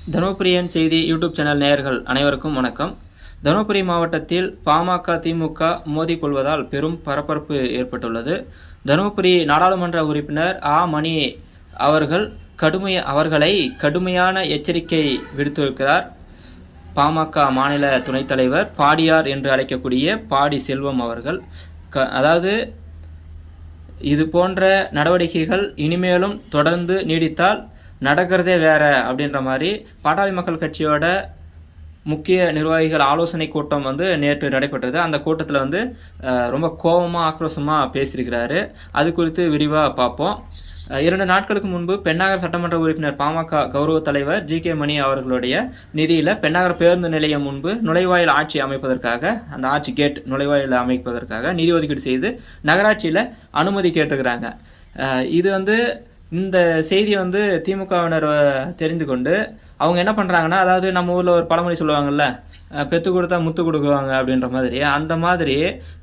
தருமபுரியன் செய்தி YouTube channel நேயர்கள் அனைவருக்கும் வணக்கம். தருமபுரி மாவட்டத்தில் பாமக திமுக மோதிக்கொள்வதால் பெரும் பரபரப்பு ஏற்பட்டுள்ளது. தருமபுரி நாடாளுமன்ற உறுப்பினர் மணி அவர்களை கடுமையான எச்சரிக்கை விடுத்திருக்கிறார். பாமக மாநில துணைத் தலைவர் பாடியார் என்று அழைக்கக்கூடிய பாடி செல்வம் அவர்கள் அதாவது இது போன்ற நடவடிக்கைகள் இனிமேலும் தொடர்ந்து நீடித்தால் நடக்கிறதே வேற அப்படின்ற மாதிரி பாட்டாளி மக்கள் கட்சியோட முக்கிய நிர்வாகிகள் ஆலோசனை கூட்டம் நேற்று நடைபெற்றது. அந்த கூட்டத்தில் ரொம்ப கோபமாக ஆக்ரோஷமாக பேசியிருக்கிறாரு. அது குறித்து விரிவாக பார்ப்போம். 2 நாட்களுக்கு முன்பு பெண்ணாகர் சட்டமன்ற உறுப்பினர் பாமக கௌரவ தலைவர் ஜி.கே. மணி அவர்களுடைய நிதியில் பெண்ணாகர் பேருந்து நிலையம் முன்பு நுழைவாயில் ஆட்சி அமைப்பதற்காக, அந்த ஆட்சி கேட் நுழைவாயில் அமைப்பதற்காக நிதி ஒதுக்கீடு செய்து நகராட்சியில் அனுமதி கேட்டுக்கிறாங்க. இது இந்த செய்தி திமுகவினர் தெரிந்து கொண்டு அவங்க என்ன பண்ணுறாங்கன்னா, அதாவது நம்ம ஊரில் ஒரு பழமொழி சொல்லுவாங்கள்ல, பெற்று கொடுத்தா முத்து கொடுக்குவாங்க அப்படின்ற மாதிரி, அந்த மாதிரி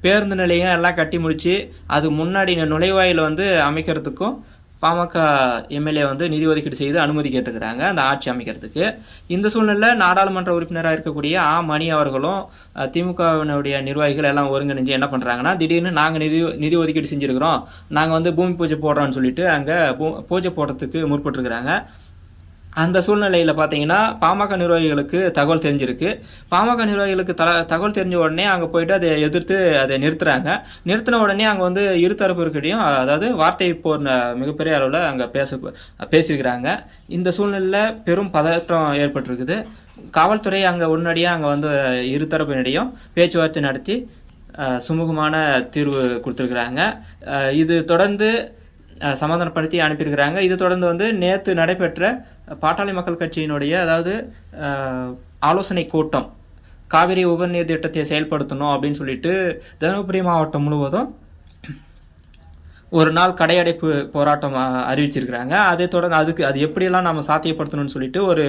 பேருந்து நிலையம் எல்லாம் கட்டி முடித்து அது முன்னாடி நுழைவாயில் அமைக்கிறதுக்கும் பாமக எம்எல்ஏ நிதி ஒதுக்கீடு செய்து அனுமதி கேட்டுக்கிறாங்க அந்த ஆட்சி அமைக்கிறதுக்கு. இந்த சூழ்நிலை நாடாளுமன்ற உறுப்பினராக இருக்கக்கூடிய மணி அவர்களும் திமுகவினுடைய நிர்வாகிகள் எல்லாம் ஒருங்கிணைஞ்சு என்ன பண்ணுறாங்கன்னா, திடீர்னு நாங்கள் நிதி ஒதுக்கீடு செஞ்சுருக்கிறோம், நாங்கள் பூமி பூஜை போடுறோன்னு சொல்லிட்டு அங்கே பூஜை போடுறதுக்கு முற்பட்டுருக்குறாங்க. அந்த சூழ்நிலையில் பார்த்தீங்கன்னா பாமக நிர்வாகிகளுக்கு தகவல் தெரிஞ்சிருக்கு. பாமக நிர்வாகிகளுக்கு தகவல் தெரிஞ்ச உடனே அங்கே போயிட்டு அதை எதிர்த்து அதை நிறுத்துகிறாங்க. நிறுத்தின உடனே அங்கே இருதரப்பு இருக்கையும், அதாவது வார்த்தை போர் மிகப்பெரிய அளவில் அங்கே பேசியிருக்கிறாங்க. இந்த சூழ்நிலையில் பெரும் பதற்றம் ஏற்பட்டிருக்குது. காவல்துறை அங்கே உடனடியாக அங்கே இருதரப்பினிடையும் பேச்சுவார்த்தை நடத்தி சுமூகமான தீர்வு கொடுத்துருக்குறாங்க. இது தொடர்ந்து சமாதானப்படுத்தி அனுப்பியிருக்கிறாங்க. இது தொடர்ந்து நேற்று நடைபெற்ற பாட்டாளி மக்கள் கட்சியினுடைய அதாவது ஆலோசனை கூட்டம், காவிரி உபரிநீர் திட்டத்தை செயல்படுத்தணும் அப்படின்னு சொல்லிட்டு தருமபுரி மாவட்டம் முழுவதும் ஒரு நாள் கடையடைப்பு போராட்டம் அறிவிச்சிருக்கிறாங்க. அதை தொடர்ந்து அது எப்படியெல்லாம் நம்ம சாத்தியப்படுத்தணும்னு சொல்லிட்டு ஒரு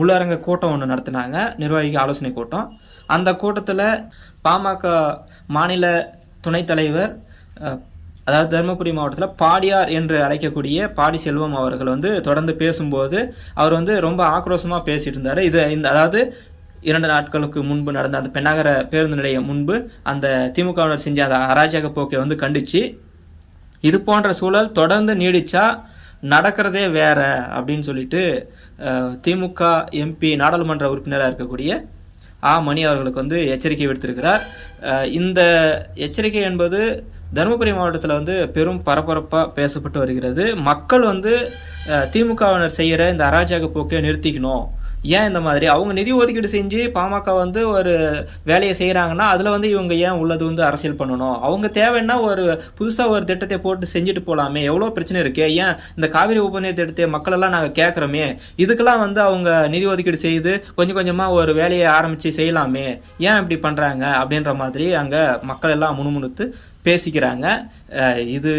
உள்ளரங்க கூட்டம் ஒன்று நடத்தினாங்க, நிர்வாகி ஆலோசனை கூட்டம். அந்த கூட்டத்தில் பாமக மாநில துணைத் தலைவர், அதாவது தருமபுரி மாவட்டத்தில் பாடியார் என்று அழைக்கக்கூடிய பாடி செல்வம் அவர்கள் தொடர்ந்து பேசும்போது அவர் ரொம்ப ஆக்ரோஷமாக பேசிட்டு இருந்தார். அதாவது 2 நாட்களுக்கு முன்பு நடந்த அந்த பெண்ணாகர பேருந்து நிலையம் முன்பு அந்த திமுகவினர் செஞ்ச அந்த அராஜக போக்கை கண்டிச்சு, இது போன்ற சூழல் தொடர்ந்து நீடிச்சா நடக்கிறதே வேற அப்படின்னு சொல்லிட்டு திமுக எம்பி நாடாளுமன்ற உறுப்பினராக இருக்கக்கூடிய மணி அவர்களுக்கு எச்சரிக்கை விடுத்திருக்கிறார். இந்த எச்சரிக்கை என்பது தருமபுரி மாவட்டத்தில் பெரும் பரபரப்பாக பேசப்பட்டு வருகிறது. மக்கள் திமுகவினர் செய்கிற இந்த அராஜக போக்கை நிறுத்திக்கணும். ஏன் இந்த மாதிரி அவங்க நிதி ஒதுக்கீடு செஞ்சு பாமக ஒரு வேலையை செய்கிறாங்கன்னா அதில் இவங்க ஏன் உள்ளது அரசியல் பண்ணணும்? அவங்க தேவைன்னா ஒரு புதுசாக ஒரு திட்டத்தை போட்டு செஞ்சுட்டு போகலாமே, எவ்வளோ பிரச்சனை இருக்குது. ஏன் இந்த காவிரி உபநீர் திட்டத்தை மக்களெல்லாம் நாங்கள் கேட்குறோமே, இதுக்கெல்லாம் அவங்க நிதி ஒதுக்கீடு செய்து கொஞ்சம் கொஞ்சமாக ஒரு வேலையை ஆரம்பித்து செய்யலாமே, ஏன் இப்படி பண்ணுறாங்க அப்படின்ற மாதிரி அங்கே மக்கள் எல்லாம் முணுமுணுத்து பேசிக்கிறாங்க. இது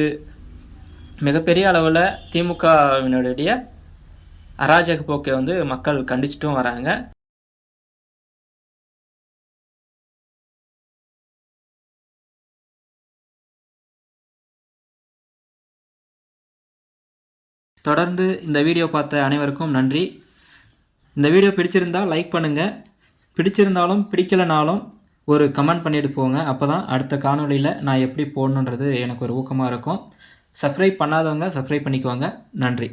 மிகப்பெரிய அளவில் திமுகவினுடைய அராஜக போக்கை மக்கள் கண்டிச்சிட்டும் வராங்க. தொடர்ந்து இந்த வீடியோ பார்த்த அனைவருக்கும் நன்றி. இந்த வீடியோ பிடிச்சிருந்தால் லைக் பண்ணுங்கள், பிடிச்சிருந்தாலும் பிடிக்கலைனாலும் ஒரு கமெண்ட் பண்ணிட்டு போங்க. அப்போ தான் அடுத்த காணொலியில் நான் எப்படி போடணுன்றது எனக்கு ஒரு ஊக்கமாக இருக்கும். சப்ஸ்கிரைப் பண்ணாதவங்க சப்ஸ்கிரைப் பண்ணிக்குவாங்க. நன்றி.